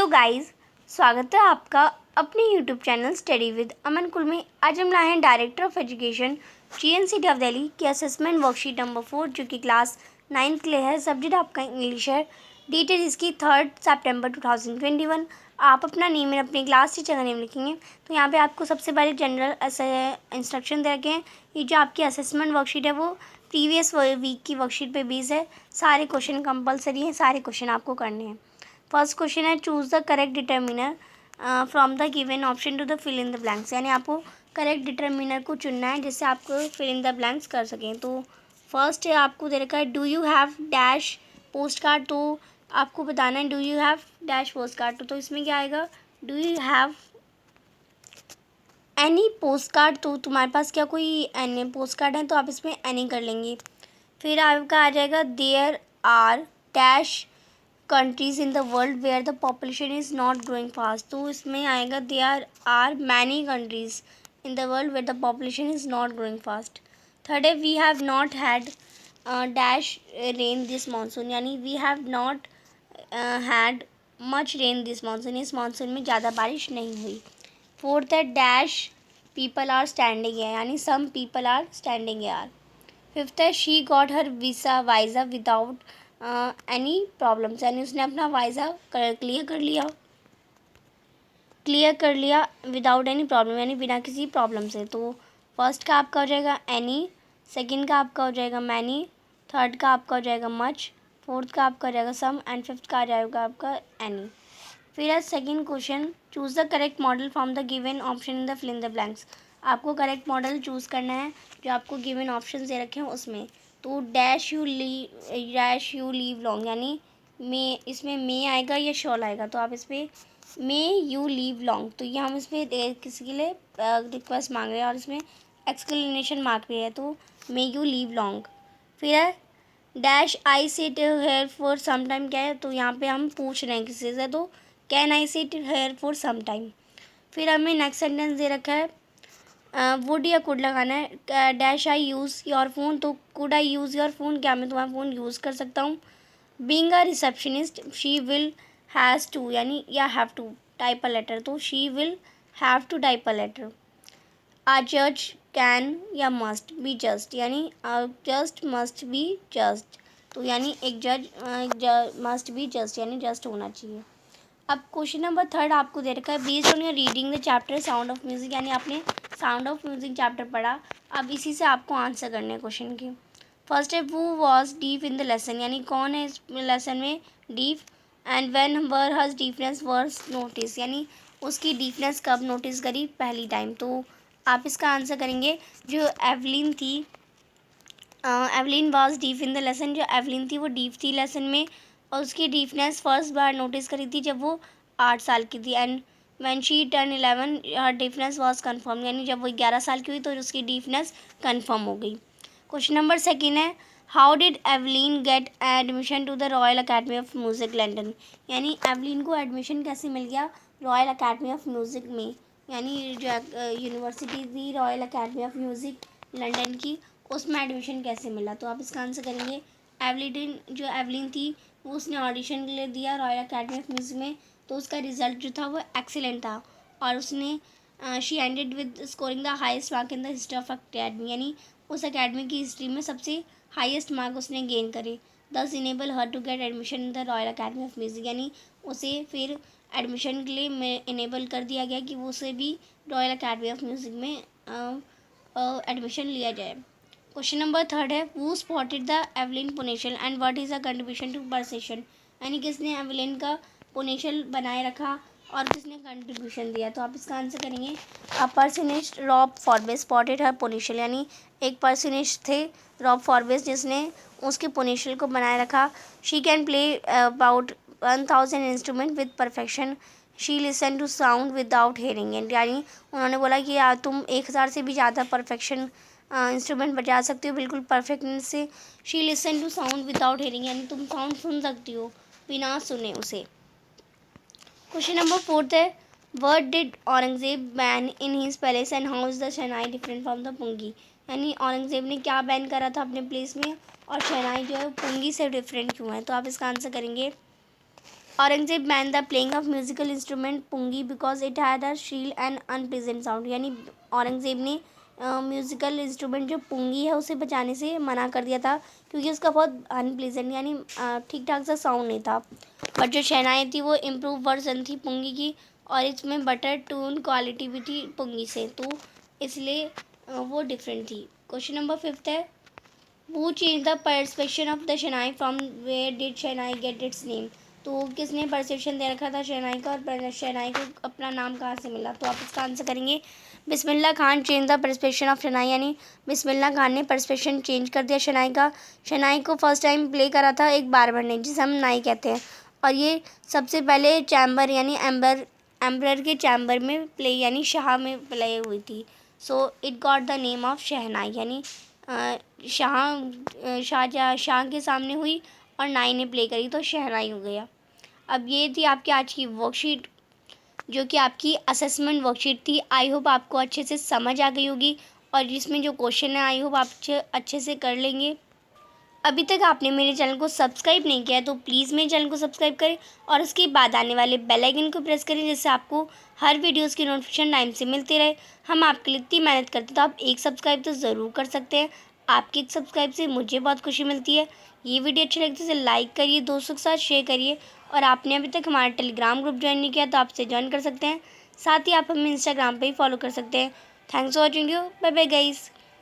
Hello guys, स्वागत है आपका अपने यूट्यूब चैनल स्टडी विद अमन कुल में। आज हम लाए हैं director of education GNCT of Delhi की असेसमेंट वर्कशीट नंबर 4 जो कि क्लास 9 के लिए है। सब्जेक्ट आपका इंग्लिश है। डेट है इसकी 3 सितंबर 2021। आप अपना नेम और अपनी क्लास टीचर का नेम लिखेंगे। तो यहाँ पे आपको सबसे पहले जनरल इंस्ट्रक्शन दे रखे हैं। ये जो आपकी असेसमेंट वर्कशीट है वो प्रीवियस वीक की वर्कशीट पे बेस है। सारे क्वेश्चन कंपलसरी हैं, सारे क्वेश्चन आपको करने हैं। फर्स्ट क्वेश्चन है choose the correct determiner from the given option to the fill in the blanks. यानी आपको करेक्ट डिटर्मिनर को चुनना है जिससे आपको फिल इन द ब्लैंक्स कर सकें। तो फर्स्ट है आपको दे रखा है do you have dash post card. तो आपको बताना है do you have dash post card. तो इसमें क्या आएगा, do you have any post card. तो तुम्हारे पास क्या कोई एनी पोस्ट कार्ड है तो आप इसमें एनी कर लेंगे। फिर आपका आ जाएगा there are dash countries in the world where the population is not growing fast. तो इसमें आएगा there are many countries in the world where the population is not growing fast. Third है we have not had dash rain this monsoon. यानी we have not had much rain this monsoon. इस monsoon में ज़्यादा बारिश नहीं हुई। Fourth है dash people are standing है। यानी some people are standing are. Fifth है she got her visa without any problems. यानी उसने अपना वीज़ा क्लियर कर लिया विदाउट एनी प्रॉब्लम, यानी बिना किसी प्रॉब्लम से। तो फर्स्ट का आपका हो जाएगा एनी, सेकंड का आपका हो जाएगा मैनी, थर्ड का आपका हो जाएगा मच, फोर्थ का आपका हो जाएगा सम एंड फिफ्थ का आ जाएगा आपका एनी। फिर है second question choose the correct modal from the given option in the fill in the blanks. आपको करेक्ट मॉडल चूज़ करना है जो आपको गिवन ऑप्शन दे रखे हैं उसमें। तो डैश यू लीव लॉन्ग, यानी मे, इसमें मे आएगा या शॉल आएगा। तो आप इस पर मे यू लीव लॉन्ग। तो ये हम इस पर किसी के लिए रिक्वेस्ट मांग रहे हैं और इसमें एक्सक्लेमेशन मार्क भी है। तो मे यू लीव लॉन्ग। फिर है dash I sit here for some time. क्या है, तो यहाँ पे हम पूछ रहे हैं किसी से। तो can I sit here for some time. फिर हमें नेक्स्ट सेंटेंस दे रखा है वुड या कुड लगाना है। Dash I use your phone. तो could I use your phone, क्या मैं तुम्हारा फ़ोन यूज़ कर सकता हूँ। Being a receptionist she will has to, यानी या have to type a letter. तो she will have to type a letter. A जज कैन या मस्ट बी जस्ट, यानी जस्ट मस्ट बी जस्ट। तो यानी एक जज मस्ट बी जस्ट, यानी जस्ट होना चाहिए। अब क्वेश्चन नंबर थर्ड आपको दे रखा है based on your reading the chapter sound of Music. यानी आपने साउंड ऑफ म्यूज़िक चैप्टर पढ़ा, अब इसी से आपको आंसर करने हैं क्वेश्चन के। फर्स्ट है वो was deep in the lesson. यानी कौन है इस लेसन में डीप। एंड व्हेन वर हज डीपनेस वर्स नोटिस। यानी उसकी डीपनेस कब नोटिस करी, पहली टाइम। तो आप इसका आंसर करेंगे जो एवलिन थी, Evelyn was deep in the lesson. जो एवलिन थी वो डीप थी लेसन में और उसकी डीपनेस फर्स्ट बार नोटिस करी थी जब वो 8 साल की थी। And when she turn 11 her deepness was confirm. यानी जब वो 11 साल की हुई तो उसकी डीपनेस कंफर्म हो गई। क्वेश्चन नंबर सेकेंड है how did Evelyn get admission to the Royal Academy of Music London. यानी एवलिन को एडमिशन कैसे मिल गया रॉयल अकेडमी ऑफ म्यूज़िक में। यानी जो यूनिवर्सिटी थी royal Academy of Music London की, उसमें एडमिशन कैसे मिला। तो आप इसका आंसर करेंगे एवलिन थी वो उसने ऑडिशन के लिए दिया रॉयल अकेडमी ऑफ म्यूज़िक में। तो उसका रिज़ल्ट जो था वो एक्सीलेंट था और उसने she ended with scoring the highest mark in the history of academy. यानी उस अकेडमी की हिस्ट्री में सबसे हाईएस्ट मार्क उसने गेन करे। This enable her to get admission in the Royal Academy of Music. यानी उसे फिर एडमिशन के लिए इनेबल कर दिया गया कि वो उसे भी रॉयल अकेडमी ऑफ म्यूज़िक में एडमिशन लिया जाए। क्वेश्चन नंबर थर्ड है who spotted the Evelyn potential and what is the contribution to percussion. यानी किसने एवलिन का पोनेशियल बनाए रखा और किसने कंट्रीब्यूशन दिया। तो आप इसका आंसर करेंगे अ पर्सनिस्ट रॉब फॉरबेस स्पॉटेड हर पोनेशियल। यानी एक पर्सनिस्ट थे रॉब फॉरबेस जिसने उसके पोनेशियल को बनाए रखा। She can play about 1000 instrument with perfection. She listen to sound without hearing. यानी उन्होंने बोला कि तुम 1000 से भी ज़्यादा परफेक्शन इंस्ट्रूमेंट बजा सकते हो बिल्कुल परफेक्टनेस से। She listen to sound without hearing, यानी तुम साउंड सुन सकती हो बिना सुने उसे। क्वेश्चन नंबर फोर्थ है what did Aurangzeb ban in his palace and how is the shehnai different from the pungi. यानी औरंगजेब ने क्या बैन करा था अपने प्लेस में और शहनाई जो है पुंगी से डिफरेंट क्यों है। तो आप इसका आंसर करेंगे Aurangzeb ban the playing of musical instrument pungi because it had a shrill and unpleasant sound, यानी औरंगजेब ने म्यूजिकल इंस्ट्रूमेंट जो पुंगी है उसे बजाने से मना कर दिया था क्योंकि उसका बहुत अनप्लेजेंट यानी ठीक ठाक सा साउंड नहीं था। बट जो शहनाई थी वो इम्प्रूव वर्जन थी पुंगी की, और इसमें बेटर ट्यून क्वालिटी भी थी पुंगी से, तो इसलिए वो डिफरेंट थी। क्वेश्चन नंबर 5 है, Who changed the perception of the shehnai from where did shehnai get its name? तो किसने परसेप्शन दे रखा था शहनाई का और शहनाई को अपना नाम कहाँ से मिला? तो आप इसका आंसर करेंगे Bismillah Khan change the perception of shehnai, यानी बिस्मिल्लाह खान ने परसेप्शन चेंज कर दिया शहनाई का। शहनाई को फर्स्ट टाइम प्ले करा था एक बारबर ने, जिसे हम नाई कहते हैं, और ये सबसे पहले चैम्बर यानी एम्बरर के चैम्बर में प्ले यानी शाह में प्ले हुई थी। So it got the name of shehnai, यानी शाह के सामने हुई और नाई ने प्ले करी तो शहनाई हो गया। अब ये थी आपकी आज की वर्कशीट, जो कि आपकी असेसमेंट वर्कशीट थी। आई होप आपको अच्छे से समझ आ गई होगी और इसमें जो क्वेश्चन है आई होप आप अच्छे से कर लेंगे। अभी तक आपने मेरे चैनल को सब्सक्राइब नहीं किया है तो प्लीज़ मेरे चैनल को सब्सक्राइब करें और उसके बाद आने वाले बेल आइकन को प्रेस करें, जिससे आपको हर वीडियोस की नोटिफिकेशन टाइम से मिलती रहे। हम आपके लिए इतनी मेहनत करते हैं तो आप एक सब्सक्राइब तो ज़रूर कर सकते हैं। आपकी एक सब्सक्राइब से मुझे बहुत खुशी मिलती है। ये वीडियो अच्छी लगती है तो लाइक करिए, दोस्तों के साथ शेयर करिए, और आपने अभी तक हमारा टेलीग्राम ग्रुप ज्वाइन नहीं किया तो आपसे ज्वाइन कर सकते हैं। साथ ही आप हमें इंस्टाग्राम पर ही फॉलो कर सकते हैं। Thanks for watching you, bye bye guys.